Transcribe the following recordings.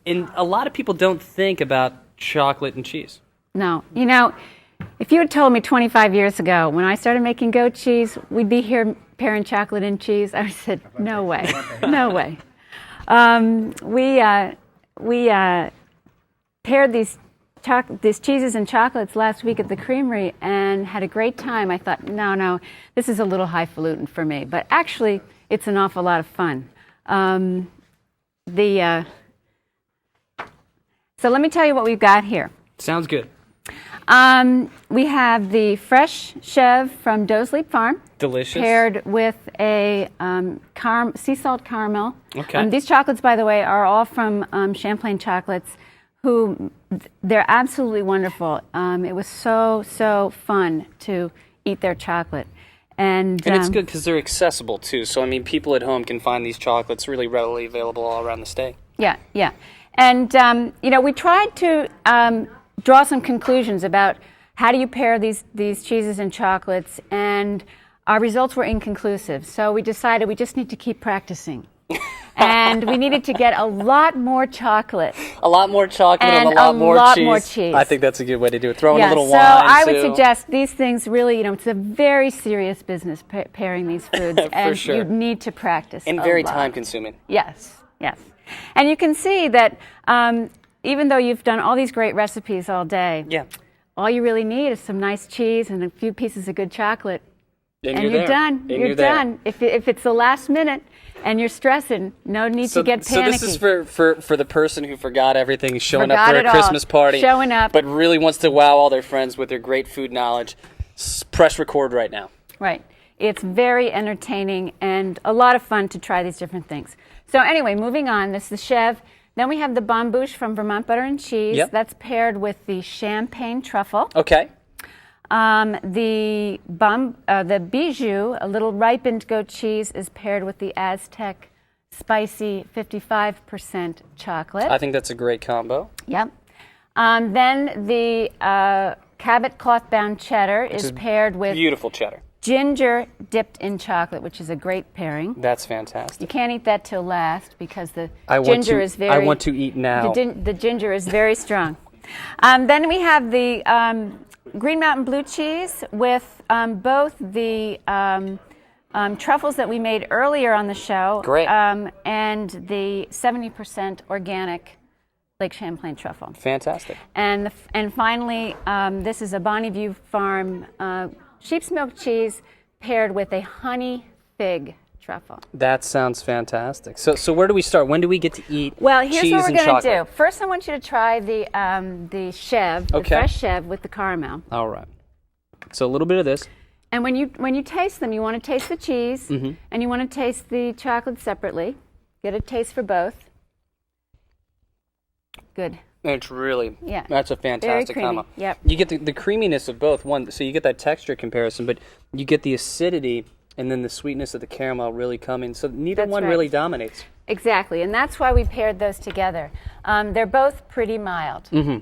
And a lot of people don't think about chocolate and cheese. No. You know, if you had told me 25 years ago, when I started making goat cheese, we'd be here pairing chocolate and cheese, I said, no way, no way. We paired these cheeses and chocolates last week at the creamery and had a great time. I thought, no, this is a little highfalutin for me. But actually, it's an awful lot of fun. So let me tell you what we've got here. Sounds good. We have the fresh chev from Doe's Leap Farm. Delicious. Paired with a sea salt caramel. Okay. These chocolates, by the way, are all from Champlain Chocolates, they're absolutely wonderful. It was so fun to eat their chocolate. And it's good because they're accessible, too. So, I mean, people at home can find these chocolates really readily available all around the state. Yeah. And, we tried to draw some conclusions about how do you pair these cheeses and chocolates, and our results were inconclusive. So we decided we just need to keep practicing. And we needed to get a lot more chocolate. A lot more chocolate and a lot more cheese. I think that's a good way to do it. Throw in a little wine, so I would suggest these things really, it's a very serious business pairing these foods. And sure. You need to practice and very time-consuming. Yes. And you can see that even though you've done all these great recipes all day, all you really need is some nice cheese and a few pieces of good chocolate. And you're done. You're done. If it's the last minute and you're stressing, no need to get panicky. So this is for the person who forgot everything, showing up for a Christmas party, but really wants to wow all their friends with their great food knowledge. Press record right now. Right. It's very entertaining and a lot of fun to try these different things. So anyway, moving on. This is the chev. Then we have the bambouche from Vermont Butter and Cheese. Yep. That's paired with the champagne truffle. Okay. The Bijou, a little ripened goat cheese, is paired with the Aztec spicy 55% chocolate. I think that's a great combo. Yep. Then the Cabot cloth-bound cheddar is paired with beautiful cheddar. Ginger dipped in chocolate, which is a great pairing. That's fantastic. You can't eat that till last because the ginger is very... I want to eat now. The ginger is very strong. Then we have the Green Mountain blue cheese with both the truffles that we made earlier on the show. Great. And the 70% organic Lake Champlain truffle. Fantastic. And finally, this is a Bonneview Farm sheep's milk cheese paired with a honey fig truffle. That sounds fantastic. So where do we start? When do we get to eat Well, here's cheese what we're going to do. First, I want you to try the chev, the fresh chev with the caramel. All right. So a little bit of this. And when you taste them, you want to taste the cheese, and you want to taste the chocolate separately. Get a taste for both. Good. It's really, that's a fantastic combo. Yep. You get the creaminess of both. So you get that texture comparison, but you get the acidity and then the sweetness of the caramel really coming. So neither one really dominates. Exactly, and that's why we paired those together. They're both pretty mild. You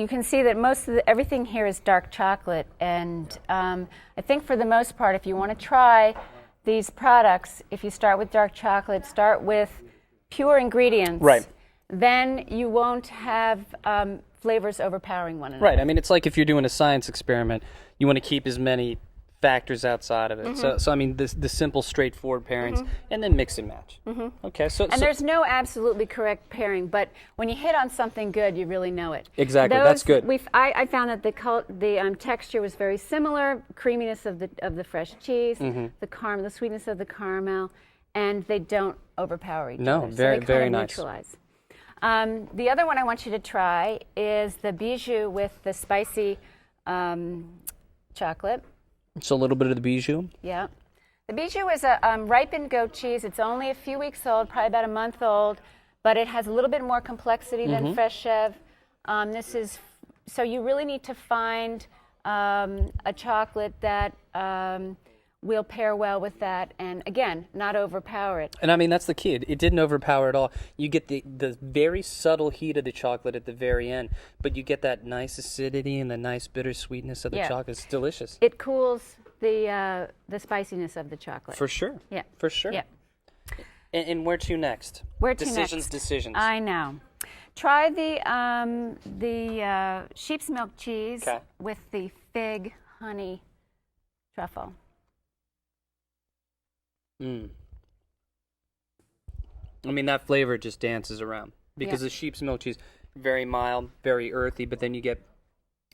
can see that most of everything here is dark chocolate, and I think for the most part, if you want to try these products, if you start with dark chocolate, start with pure ingredients. Right. Then you won't have flavors overpowering one another. Right. I mean, it's like if you're doing a science experiment, you want to keep as many factors outside of it. So I mean, the simple, straightforward pairings, and then mix and match. Okay. And there's no absolutely correct pairing, but when you hit on something good, you really know it. Exactly. That's good. I found that the texture was very similar, creaminess of the fresh cheese, the sweetness of the caramel, and they don't overpower each other. No, very nice. Neutralize. The other one I want you to try is the Bijou with the spicy chocolate. So a little bit of the Bijou. Yeah. The Bijou is a ripened goat cheese. It's only a few weeks old, probably about a month old, but it has a little bit more complexity than fresh chev. So you really need to find a chocolate that will pair well with that, and again, not overpower it. And I mean, that's the key. It didn't overpower at all. You get the very subtle heat of the chocolate at the very end, but you get that nice acidity and the nice bittersweetness of the chocolate. It's delicious. It cools the spiciness of the chocolate. For sure. Yeah. For sure. Yeah. And where to next? Where to next? Decisions. I know. Try the sheep's milk cheese with the fig honey truffle. I mean, that flavor just dances around because the sheep's milk cheese, very mild, very earthy, but then you get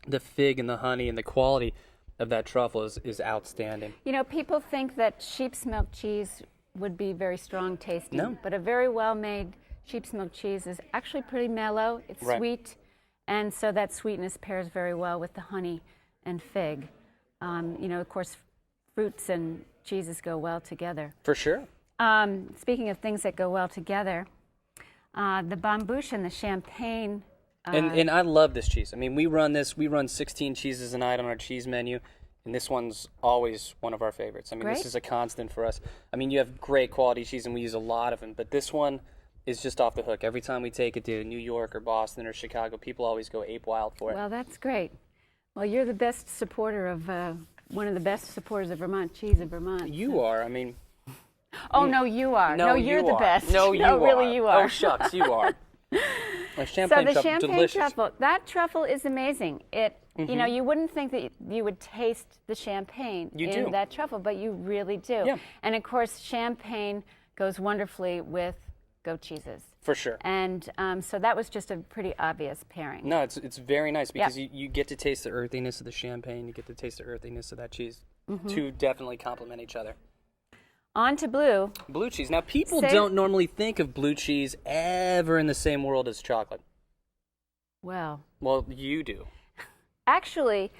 the fig and the honey, and the quality of that truffle is outstanding. You know, people think that sheep's milk cheese would be very strong tasting, No. but a very well-made sheep's milk cheese is actually pretty mellow. It's sweet, and so that sweetness pairs very well with the honey and fig. You know, of course, fruits and cheeses go well together. For sure. Speaking of things that go well together, the bambouche and the champagne. And I love this cheese. I mean, we run 16 cheeses a night on our cheese menu, and this one's always one of our favorites. I mean, This is a constant for us. I mean, you have great quality cheese, and we use a lot of them, but this one is just off the hook. Every time we take it to New York or Boston or Chicago, people always go ape wild for it. Well, that's great. Well, you're the best supporter of, one of the best supporters of Vermont cheese in Vermont. You are. I mean... Oh, no, you are. No, you're the best. No, you are. Really, you are. Oh, shucks, you are. Champagne so the champagne truffle, that truffle is amazing. You know, you wouldn't think that you would taste the champagne in that truffle, but you really do. Yeah. And of course, champagne goes wonderfully with goat cheeses. For sure. And so that was just a pretty obvious pairing. No, it's very nice because you get to taste the earthiness of the champagne, you get to taste the earthiness of that cheese. Two definitely complement each other. On to blue. Blue cheese. Now, people don't normally think of blue cheese ever in the same world as chocolate. Well, you do. Actually,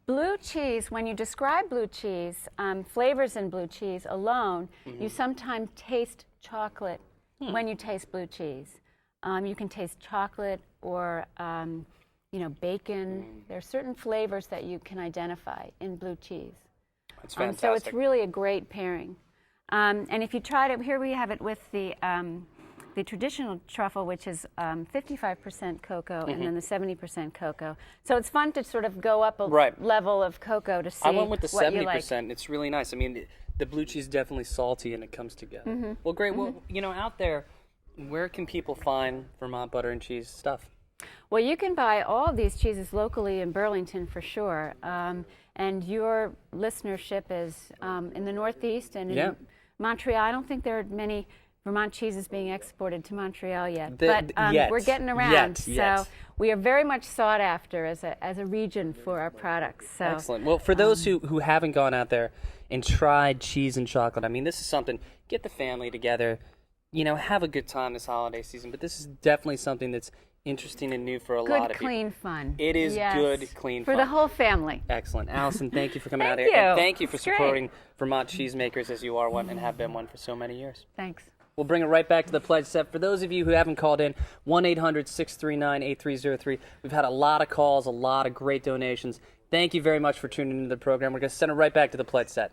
blue cheese, when you describe blue cheese, flavors in blue cheese alone, you sometimes taste chocolate when you taste blue cheese. You can taste chocolate or, you know, bacon. There are certain flavors that you can identify in blue cheese. That's fantastic. So it's really a great pairing. And if you tried it, here we have it with the traditional truffle, which is 55% cocoa and then the 70% cocoa. So it's fun to sort of go up a level of cocoa to see what you like. I went with the 70%. It's really nice. I mean, the blue cheese is definitely salty and it comes together. Well, great. Well, you know, out there, where can people find Vermont butter and cheese stuff? Well, you can buy all of these cheeses locally in Burlington for sure. And your listenership is in the Northeast and in Montreal. I don't think there are many Vermont cheeses being exported to Montreal yet, but we're getting around. So we are very much sought after as a region for our products. So excellent. Well, for those who haven't gone out there and tried cheese and chocolate, I mean, this is something. Get the family together, you know, have a good time this holiday season. But this is definitely something that's interesting and new for a lot of people. Good, clean fun. It is good, clean fun. For the whole family. Excellent. Allison, thank you for coming out here. Thank you. And thank you for supporting Vermont cheesemakers as you are one and have been one for so many years. Thanks. We'll bring it right back to the pledge set. For those of you who haven't called in, 1-800-639-8303. We've had a lot of calls, a lot of great donations. Thank you very much for tuning into the program. We're going to send it right back to the pledge set.